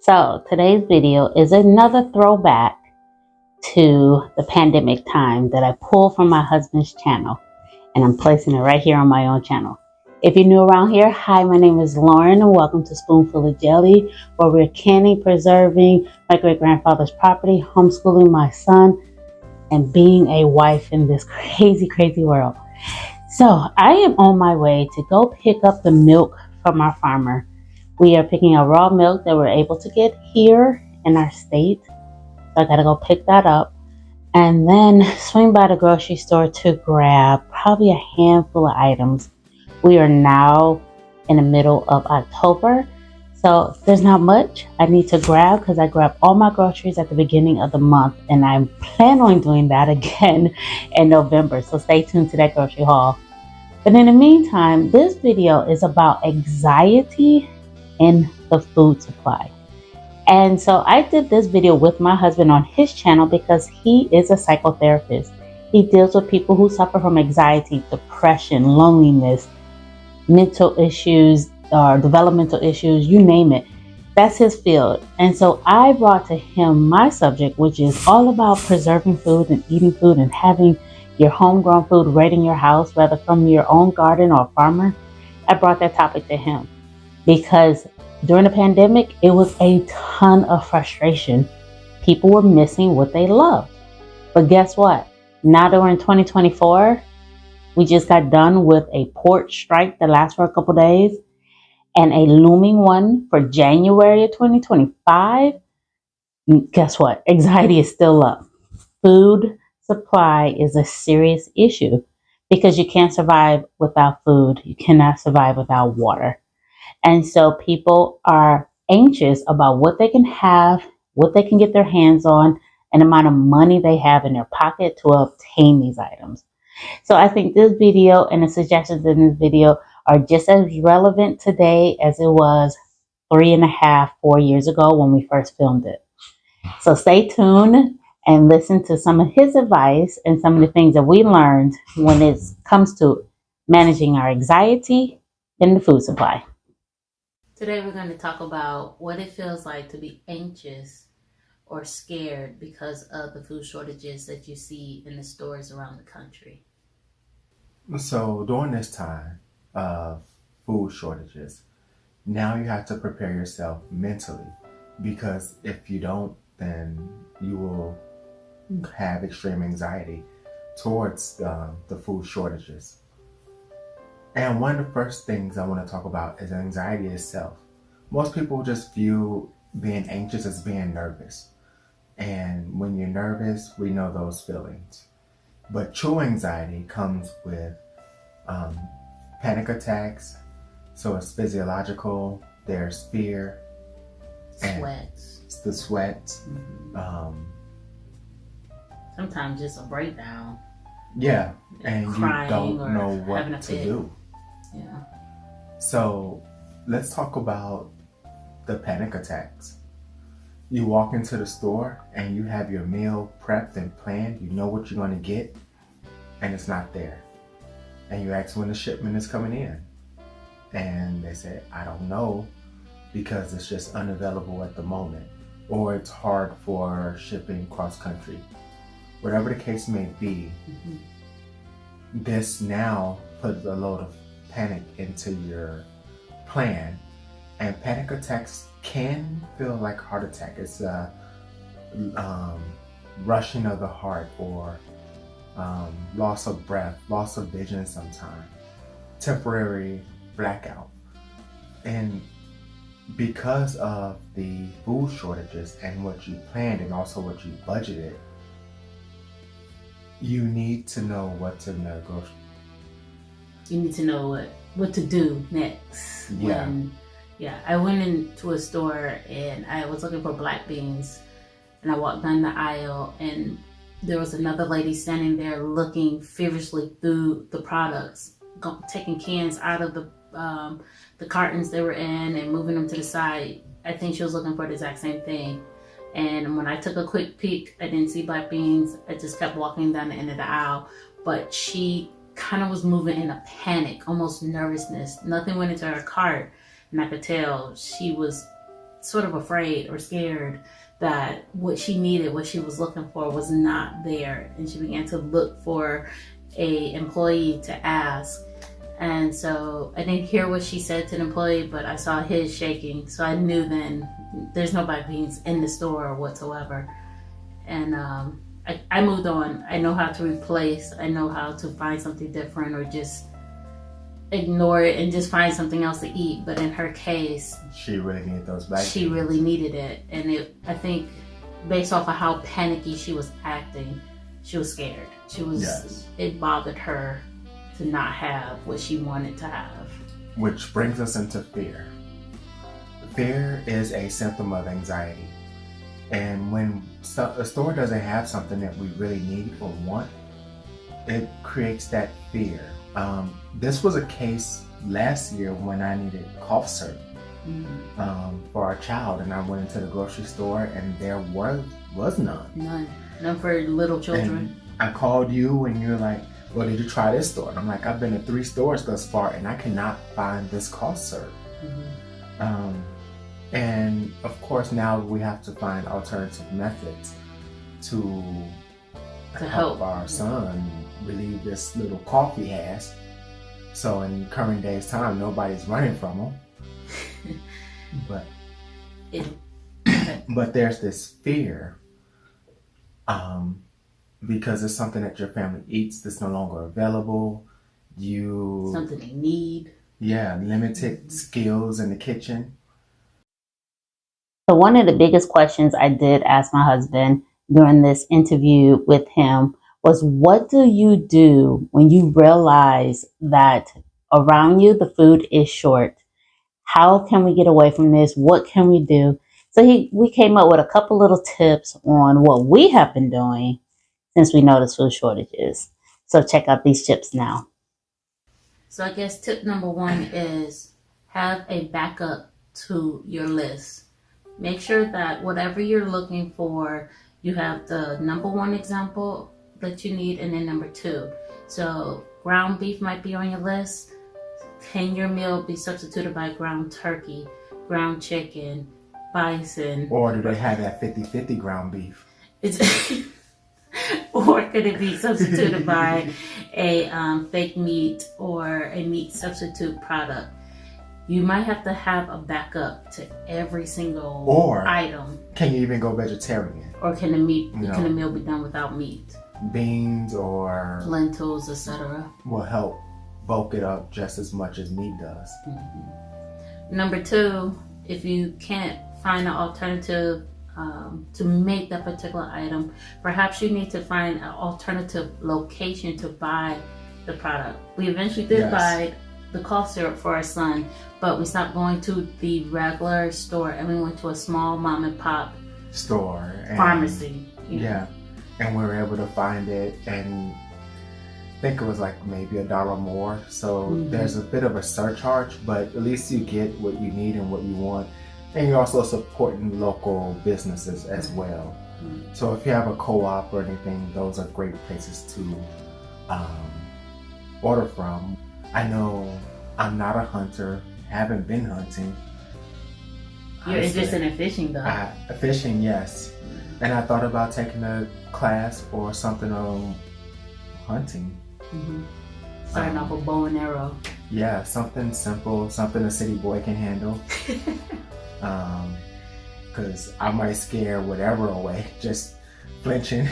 So today's video is another throwback to the pandemic time that I pulled from my husband's channel, and I'm placing it right here on my own channel. If you're new around here, hi, my name is Lauren, and welcome to Spoonful of Jelly, where we're canning, preserving my great-grandfather's property, homeschooling my son, and being a wife in this crazy world. So I am on my way to go pick up the milk from our farmer. We are picking up raw milk that we're able to get here in our state. So I gotta go pick that up and then swing by the grocery store to grab probably a handful of items. We are now in the middle of October, so there's not much I need to grab because I grab all my groceries at the beginning of the month, and I plan on doing that again in November. So stay tuned to that grocery haul. But in the meantime, this video is about anxiety in the food supply. And so I did this video with my husband on his channel because he is a psychotherapist. He deals with people who suffer from anxiety, depression, loneliness, mental issues, or developmental issues, you name it. That's his field. And so I brought to him my subject, which is all about preserving food and eating food and having your homegrown food right in your house, whether from your own garden or farmer. I brought that topic to him because during the pandemic, it was a ton of frustration. People were missing what they loved. But guess what? Now that we're in 2024, we just got done with a port strike that lasts for a couple days and a looming one for January of 2025. Guess what? Anxiety is still up. Food supply is a serious issue because you can't survive without food. You cannot survive without water. And so people are anxious about what they can have, what they can get their hands on, and the amount of money they have in their pocket to obtain these items. So I think this video and the suggestions in this video are just as relevant today as it was 4 years ago when we first filmed it. So stay tuned and listen to some of his advice and some of the things that we learned when it comes to managing our anxiety in the food supply. Today we're going to talk about what it feels like to be anxious or scared because of the food shortages that you see in the stores around the country. So during this time of food shortages, now you have to prepare yourself mentally, because if you don't, then you will have extreme anxiety towards the food shortages. And one of the first things I want to talk about is anxiety itself. Most people just view being anxious as being nervous. And when you're nervous, we know those feelings. But true anxiety comes with panic attacks. So it's physiological, there's fear. Sweats. It's the sweat. Mm-hmm. Sometimes just a breakdown. Yeah, and you don't know what to do. Yeah. So let's talk about the panic attacks. You walk into the store and you have your meal prepped and planned. You know what you're going to get, and it's not there. And you ask when the shipment is coming in. And they say, I don't know, because it's just unavailable at the moment. Or it's hard for shipping cross country. Whatever the case may be, this now puts a load of panic into your plan. And panic attacks can feel like heart attack. It's a rushing of the heart, or loss of breath, loss of vision sometimes, temporary blackout. And because of the food shortages and what you planned and also what you budgeted, you need to know what to negotiate. You need to know what to do next. I went into a store and I was looking for black beans, and I walked down the aisle and there was another lady standing there looking feverishly through the products, taking cans out of the cartons they were in and moving them to the side. I think she was looking for the exact same thing. And when I took a quick peek, I didn't see black beans. I just kept walking down the end of the aisle. But she kind of was moving in a panic, almost nervousness. Nothing went into her cart, and I could tell she was sort of afraid or scared that what she needed, what she was looking for, was not there, and she began to look for a employee to ask. And so I didn't hear what she said to the employee, but I saw his shaking, so I knew then there's nobody being in the store whatsoever. And I moved on. I know how to replace. I know how to find something different, or just ignore it and just find something else to eat. But in her case, she really needed those back. She really needed it, and I think, based off of how panicky she was acting, she was scared. She was. Yes. It bothered her to not have what she wanted to have. Which brings us into fear. Fear is a symptom of anxiety. And when a store doesn't have something that we really need or want, it creates that fear. This was a case last year when I needed cough syrup for our child, and I went into the grocery store and there was none. None for little children. And I called you and you're like, well, did you try this store? And I'm like, I've been to 3 stores thus far and I cannot find this cough syrup. And of course, now we have to find alternative methods to help our son relieve this little cough he has. So in current day's time, nobody's running from him. But there's this fear because it's something that your family eats that's no longer available. Something they need. Yeah, limited skills in the kitchen. So one of the biggest questions I did ask my husband during this interview with him was, what do you do when you realize that around you the food is short? How can we get away from this? What can we do? So we came up with a couple little tips on what we have been doing since we noticed food shortages. So check out these tips now. So I guess tip number 1 is have a backup to your list. Make sure that whatever you're looking for, you have the number 1 example that you need, and then number 2. So ground beef might be on your list. Can your meal be substituted by ground turkey, ground chicken, bison? Or do they have that 50-50 ground beef? Or could it be substituted by a fake meat or a meat substitute product? You might have to have a backup to every single item. Can you even go vegetarian? Or can the meal be done without meat? Beans or lentils, etc. will help bulk it up just as much as meat does. Number 2, if you can't find an alternative to make that particular item, perhaps you need to find an alternative location to buy the product. We eventually did buy the cough syrup for our son, but we stopped going to the regular store and we went to a small mom and pop store and pharmacy. And we were able to find it, and I think it was like maybe $1 more. So there's a bit of a surcharge, but at least you get what you need and what you want, and you're also supporting local businesses as well. So if you have a co-op or anything, those are great places to order from. I know I'm not a hunter, haven't been hunting. You're interested in fishing though? Fishing, yes. And I thought about taking a class or something on hunting. Starting off with bow and arrow. Yeah, something simple, something a city boy can handle. Because I might scare whatever away, just flinching.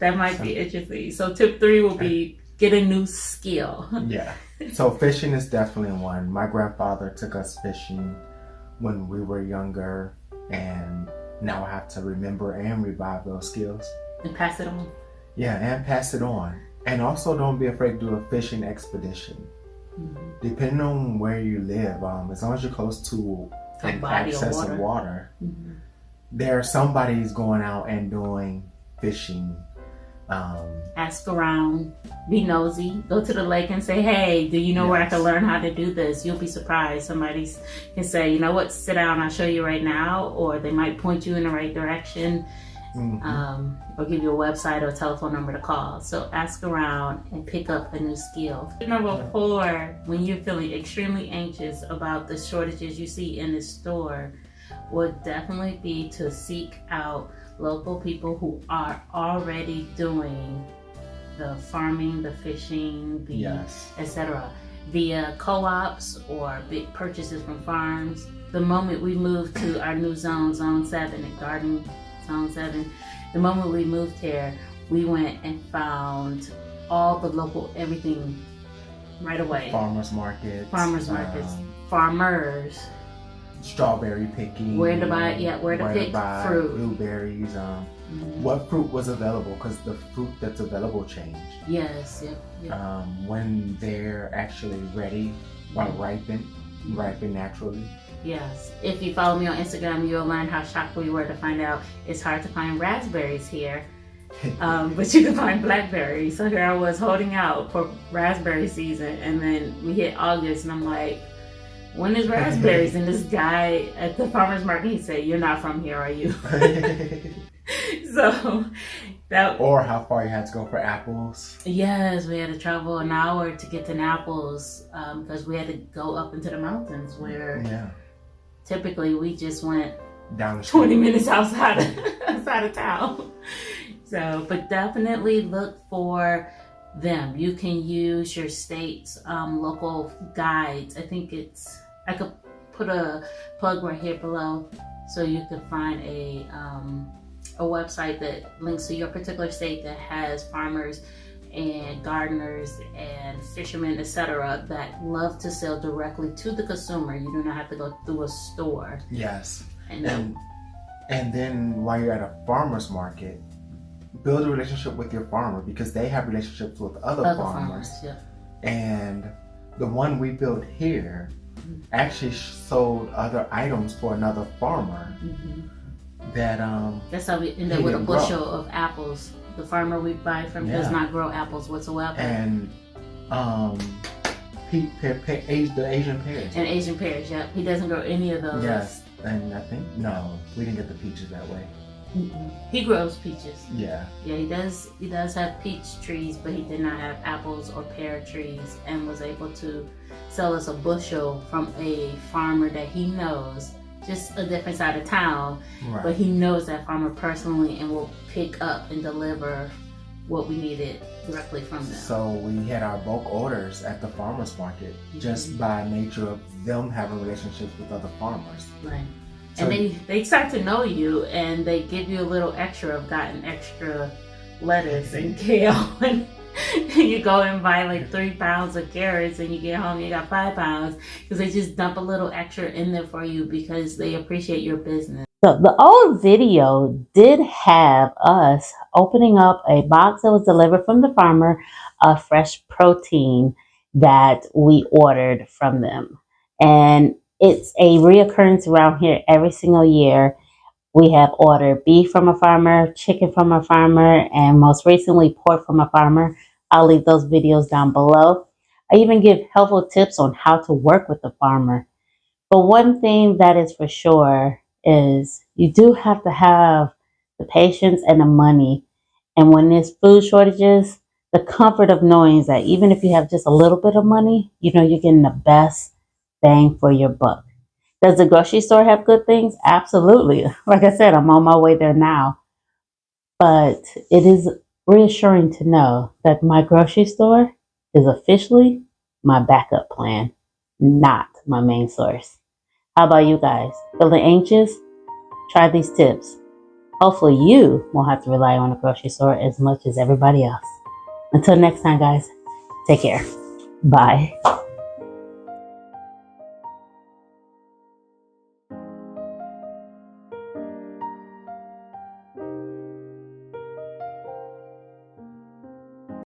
That might be interesting. So tip 3 will be get a new skill. Yeah. So fishing is definitely one. My grandfather took us fishing when we were younger, and now I have to remember and revive those skills. And pass it on. Yeah, and pass it on. And also don't be afraid to do a fishing expedition. Depending on where you live, as long as you're close to an access of water, there's somebody's going out and doing fishing. Ask around, be nosy, go to the lake and say, hey, do you know where I can learn how to do this? You'll be surprised. Somebody can say, you know what, sit down, I'll show you right now. Or they might point you in the right direction. or give you a website or a telephone number to call. So ask around and pick up a new skill. Number 4, when you're feeling extremely anxious about the shortages you see in the store, would definitely be to seek out local people who are already doing the farming, the fishing, the etc. via co-ops or big purchases from farms. The moment we moved to our new zone, Zone 7, and Garden Zone 7, the moment we moved here, we went and found all the local everything right away. Farmers markets. Farmers. Strawberry picking. Where to pick fruit. Blueberries. What fruit was available, because the fruit that's available changed. Yes, yep. When they're actually ready or ripen naturally. Yes. If you follow me on Instagram, you'll learn how shocked we were to find out it's hard to find raspberries here. But you can find blackberries. So here I was holding out for raspberry season, and then we hit August, and I'm like, when is raspberries? And this guy at the farmer's market, he said, "You're not from here, are you?" So that. Or how far you had to go for apples. Yes, we had to travel an hour to get to Naples because we had to go up into the mountains where typically we just went down the street. 20 minutes outside of town. So, but definitely look for them. You can use your state's local guides. I could put a plug right here below, so you can find a website that links to your particular state that has farmers and gardeners and fishermen, etc., that love to sell directly to the consumer. You do not have to go through a store. Yes. And then while you're at a farmer's market, build a relationship with your farmer, because they have relationships with other farmers. And the one we built here actually sold other items for another farmer. That's how we end up with a bushel of apples. The farmer we buy from does not grow apples whatsoever. And the Asian pears. And Asian pears, yep. He doesn't grow any of those. Yes, and I think, no, we didn't get the peaches that way. He grows peaches. Yeah, he does have peach trees, but he did not have apples or pear trees, and was able to sell us a bushel from a farmer that he knows, just a different side of town, but he knows that farmer personally and will pick up and deliver what we needed directly from them. So we had our bulk orders at the farmer's market just by nature of them having relationships with other farmers. Right. So, and they start to know you, and they give you a little extra. I've gotten extra lettuce and kale, and you go and buy like 3 pounds of carrots, and you get home, you got 5 pounds, because they just dump a little extra in there for you because they appreciate your business. So the old video did have us opening up a box that was delivered from the farmer of fresh protein that we ordered from them. And it's a reoccurrence around here every single year. We have ordered beef from a farmer, chicken from a farmer, and most recently pork from a farmer. I'll leave those videos down below. I even give helpful tips on how to work with the farmer. But one thing that is for sure is you do have to have the patience and the money. And when there's food shortages, the comfort of knowing that even if you have just a little bit of money, you know you're getting the best bang for your buck. Does the grocery store have good things? Absolutely. Like I said, I'm on my way there now. But it is reassuring to know that my grocery store is officially my backup plan, not my main source. How about you guys? Feeling anxious? Try these tips. Hopefully you won't have to rely on the grocery store as much as everybody else. Until next time, guys, take care. Bye.